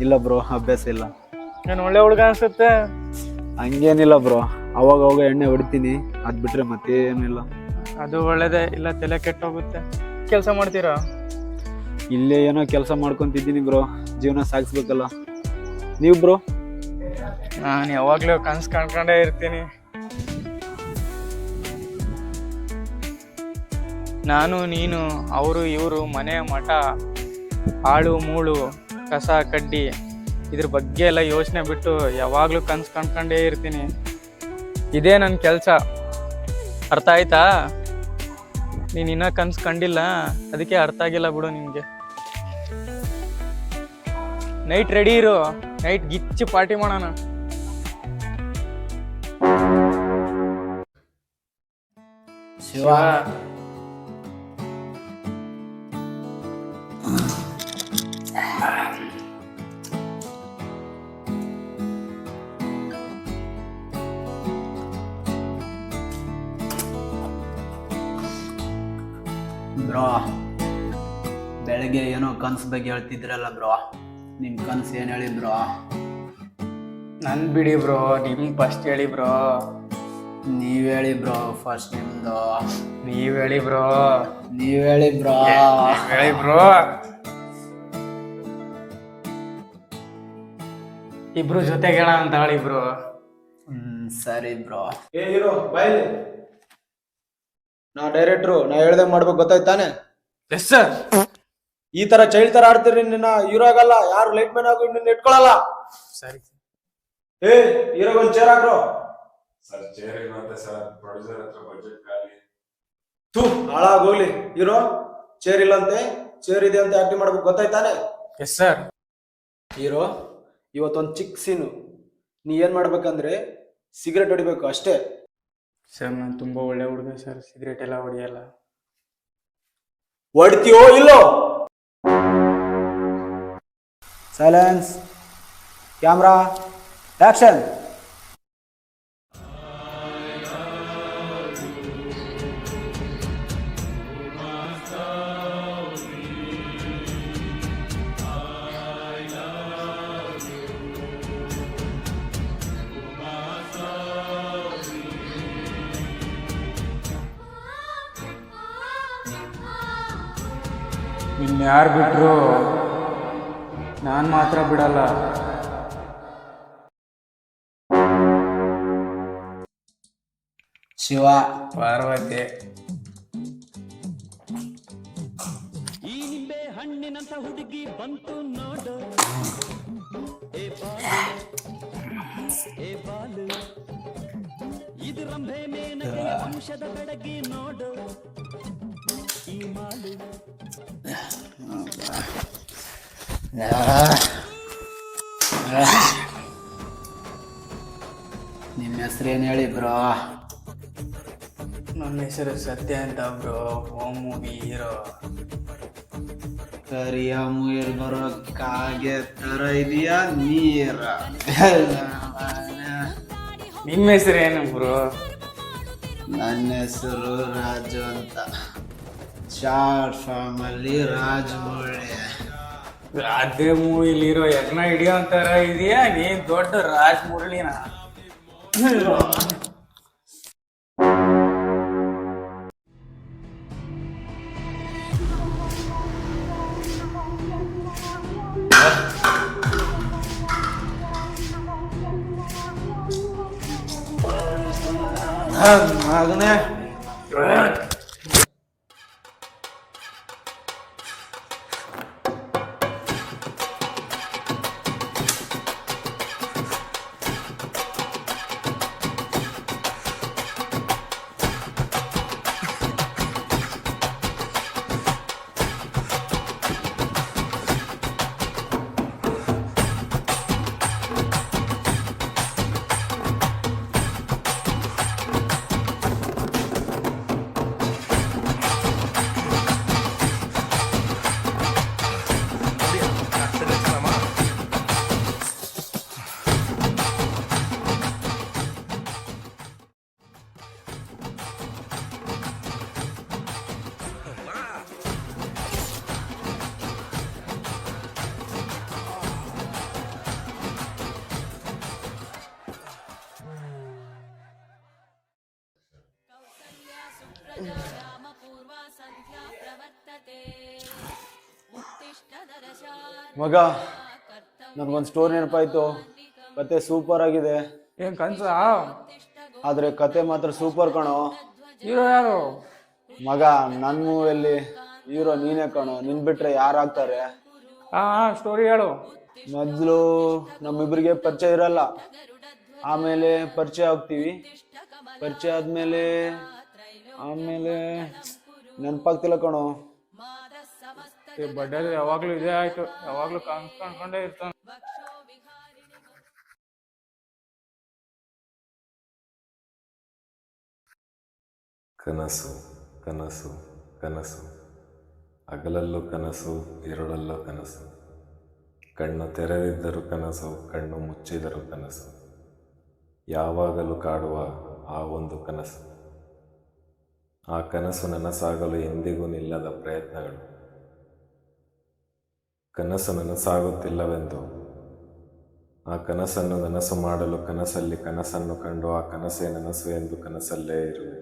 ಇಲ್ಲ ಬ್ರೋ, ಅಭ್ಯಾಸ ಇಲ್ಲ. ನಾನು ಒಳ್ಳೆ ಹುಡುಗ ಅನ್ಸುತ್ತೆ. ಹಂಗೇನಿಲ್ಲ ಬ್ರೋ, ಅವಾಗ ಅವಾಗ ಎಣ್ಣೆ ಹೊಡಿತೀನಿ, ಅದ್ ಬಿಟ್ರೆ ಮತ್ತೇನಿಲ್ಲ. ಅದು ಒಳ್ಳೇದೇ, ಇಲ್ಲ ತಲೆ ಕೆಟ್ಟೋಗುತ್ತೆ. ಕೆಲಸ ಮಾಡ್ತೀರಾ? ಇಲ್ಲೇ ಏನೋ ಕೆಲಸ ಮಾಡ್ಕೊಂತಿದ್ದೀನಿ ಬ್ರೋ, ಜೀವನ ಸಾಗಿಸ್ಬೇಕಲ್ಲ. ನೀವು ಬ್ರೋ? ನಾನು ಯಾವಾಗ್ಲೂ ಕನ್ಸು ಕಾಣ್ಕೊಂಡೇ ಇರ್ತೀನಿ. ನಾನು ನೀನು ಅವರು ಇವರು ಮನೆ ಮಠ ಹಾಳು ಮೂಳು ಕಸ ಕಡ್ಡಿ ಇದ್ರ ಬಗ್ಗೆ ಎಲ್ಲ ಯೋಚನೆ ಬಿಟ್ಟು ಯಾವಾಗಲೂ ಕನ್ಸು ಕಾಣ್ಕೊಂಡೇ ಇರ್ತೀನಿ. ಇದೇ ನನ್ನ ಕೆಲಸ. ಅರ್ಥ ಆಯ್ತಾ? ನೀನು ಇನ್ನೂ ಕನ್ಸು ಕಂಡಿಲ್ಲ, ಅದಕ್ಕೆ ಅರ್ಥ ಆಗಿಲ್ಲ ಬಿಡು ನಿಮಗೆ. ನೈಟ್ ರೆಡಿ ಇರು, ನೈಟ್ ಗಿಚ್ಚಿ ಪಾರ್ಟಿ ಮಾಡೋಣ. ಶಿವ, ಬ್ರೋ, ಬೆಳಗ್ಗೆ ಏನೋ ಕನ್ಸು ಬಗ್ಗೆ ಹೇಳ್ತಿದ್ರಲ್ಲ ಬ್ರೋ, ನಿಮ್ ಕನ್ಸು ಏನ್ ಹೇಳಿ ಬ್ರೋ? ನನ್ ಬಿಡಿ ಬ್ರೋ, ನಿಮ್ ಫಸ್ಟ್ ಹೇಳಿ ಬ್ರೋ. ನೀವ್ ಹೇಳಿ ಬ್ರೋ, ಫಸ್ಟ್ ನಿಮ್ದು. ನೀವ್ ಹೇಳಿ ಬ್ರೋ. ನೀವ್ ಹೇಳಿ ಬ್ರೋ. ಹೇಳಿ ಬ್ರೋ. ಇಬ್ರು ಜೊತೆಗೆ ಹೇಳ ಅಂತ ಹೇಳಿ ಬ್ರೋ. ಸರಿ ಬ್ರೋ. ಏ ಹೀರೋ ಬಾಯ್ಲಿ, ನಾ ಡೈರೆಕ್ಟ್ರು, ನಾ ಹೇಳ್ದಂಗ್ ಮಾಡ್ಬೇಕು, ಗೊತ್ತಾಯ್ತಾನೆ? Yes sir. ಈ ತರ ಚೈಲ್ಡ್ ತರ ಆಡ್ತಿರಿ, ನಿನ್ನ ಹೀರೋ ಆಗಲ್ಲ, ಯಾರು ಲೈಟ್ ಮ್ಯಾನ್ ಆಗಿ ನಿನ್ನ ಇಟ್ಕೊಳಲ್ಲ. ಸರಿ. ಏ ಹೀರೋಗೆ ಒಂದ್ ಚೇರ್ ಹಾಕ್ರೋ. ಸರ್ ಚೇರ್ ಇರುವಂತೆ ಸರ್, ಪ್ರೊಡ್ಯೂಸರ್ ಹತ್ರ ಬಜೆಟ್ ಖಾಲಿ. ತೂ ಹಾಳಾಗೋಗ್ಲಿ, ಹೀರೋ ಚೇರ್ ಇಲ್ಲಂತೆ, ಚೇರ್ ಇದೆ ಅಂತ ಆಕ್ಟಿಂಗ್ ಮಾಡ್ಬೇಕು, ಗೊತ್ತಾಯ್ತಾನೆ? Yes sir. ಹೀರೋ, ಇವತ್ತೊಂದ್ ಚಿಕ್ಕ ಸೀನು, ನೀ ಏನ್ ಮಾಡ್ಬೇಕಂದ್ರೆ ಸಿಗರೇಟ್ ಹೊಡಿಬೇಕು ಅಷ್ಟೇ. ಸರ್ ನಾನು ತುಂಬಾ ಒಳ್ಳೆ ಹುಡುಗ ಸರ್, ಸಿಗರೇಟ್ ಎಲ್ಲ ಹೊಡಿಯಲ್ಲ. ಹೊಡ್ತೀಯೋ ಇಲ್ಲೋ? Silence, camera, action. ಇನ್ಯಾರು ಬಿಟ್ರು ನಾನು ಮಾತ್ರ ಬಿಡಲ್ಲ. ಶಿವ, ಪಾರ್ವತಿ. ಈ ನಿಂಬೆ ಹಣ್ಣಿನಂತ ಹುಡುಗಿ ಬಂತು ನೋಡು, ಏ ಬಾಲು ಇದು ರಂಭೆ ಮೇನಕೆ ವಂಶದ ಬೆಡಗಿ ನೋಡು, ಈ ಮಾಲು. ನಿಮ್ಮ ಹೆಸರೇನು ಹೇಳಿ ಬ್ರೋ? ನನ್ನ ಹೆಸರು ಸತ್ಯ ಅಂತ ಬ್ರೋ, ಹೋಮ್ ಮೂವಿ ಹೀರೋ. ಕರಿಯ ಮುಯಲ್ ಬರೋ ಕಾಗೆ ತರ ಇದೆಯಾ ನೀರ? ನಿಮ್ಮ ಹೆಸರು ಏನು ಬ್ರೋ? ನನ್ನ ಹೆಸರು ರಾಜು ಅಂತ, ಶಾರ್ಟ್ ಫಾರ್ಮ್ ಅಲ್ಲಿ ರಾಜಮೌಳಿ. ಅದೇ ಮೂವಿಲಿ ಹೀರೋ ಯಜ್ಞ ಹಿಡಿಯೋ ಅಂತಾರ ಇದೆಯಾ? ನೀನ್ ದೊಡ್ಡ ರಾಜ್ ಮುರಳಿನ. ಮಗನೇ, ಮಗ, ನನಗೊಂದು ಸ್ಟೋರಿ ನೆನಪಾಯ್ತು. ಕತೆ ಸೂಪರ್ ಆಗಿದೆ, ಏನ್ ಕನ್ಸ? ಆದ್ರೆ ಕತೆ ಮಾತ್ರ ಸೂಪರ್ ಕಣೋ. ಹೀರೋ ಯಾರು? ಮಗ, ನನ್ನ ಮೂವಿಯಲ್ಲಿ ಹೀರೋ ನೀನೇ ಕಣೋ. ನಿನ್ ಬಿಟ್ರೆ ಯಾರಾಗ್ತಾರೆ? ಹಾ ಸ್ಟೋರಿ ಹೇಳು. ಮೊದಲು ನಮ್ಮಿಬ್ರಿಗೆ ಪರಿಚಯ ಇರಲ್ಲ, ಆಮೇಲೆ ಪರಿಚಯ ಆಗ್ತೀವಿ. ಪರಿಚಯ ಆದ್ಮೇಲೆ ನೆನಪಾಗ್ತಿಲ್ಲ ಕಣೋ. ಬಡ್ಡೆದು ಯಾವಾಗ್ಲೂ ಇದೇ ಆಯ್ತು, ಯಾವಾಗ್ಲೂ ಕನ್ಸ್ಕೊಂಡ್ಕೊಂಡೇ ಇರ್ತಾನೆ. ಕನಸು ಕನಸು ಕನಸು, ಹಗಲಲ್ಲೂ ಕನಸು, ഇരുಳಲ್ಲೂ ಕನಸು. ಕಣ್ಣು ತೆರೆದಿದ್ದರೂ ಕನಸು, ಕಣ್ಣು ಮುಚ್ಚಿದರೂ ಕನಸು. ಯಾವಾಗಲೂ ಕಾಡುವ ಆ ಒಂದು ಕನಸು. ಆ ಕನಸು ನನಸಾಗಲು ಎಂದಿಗೂ ನಿಲ್ಲದ ಪ್ರಯತ್ನಗಳು. ಕನಸು ನನಸಾಗುತ್ತಿಲ್ಲವೆಂದು ಆ ಕನಸನ್ನು ನನಸು ಮಾಡಲು ಕನಸಲ್ಲಿ ಕನಸನ್ನು ಕಂಡು ಆ ಕನಸೇ ನನಸು ಎಂದು ಕನಸಲ್ಲೇ ಇರುವೆ.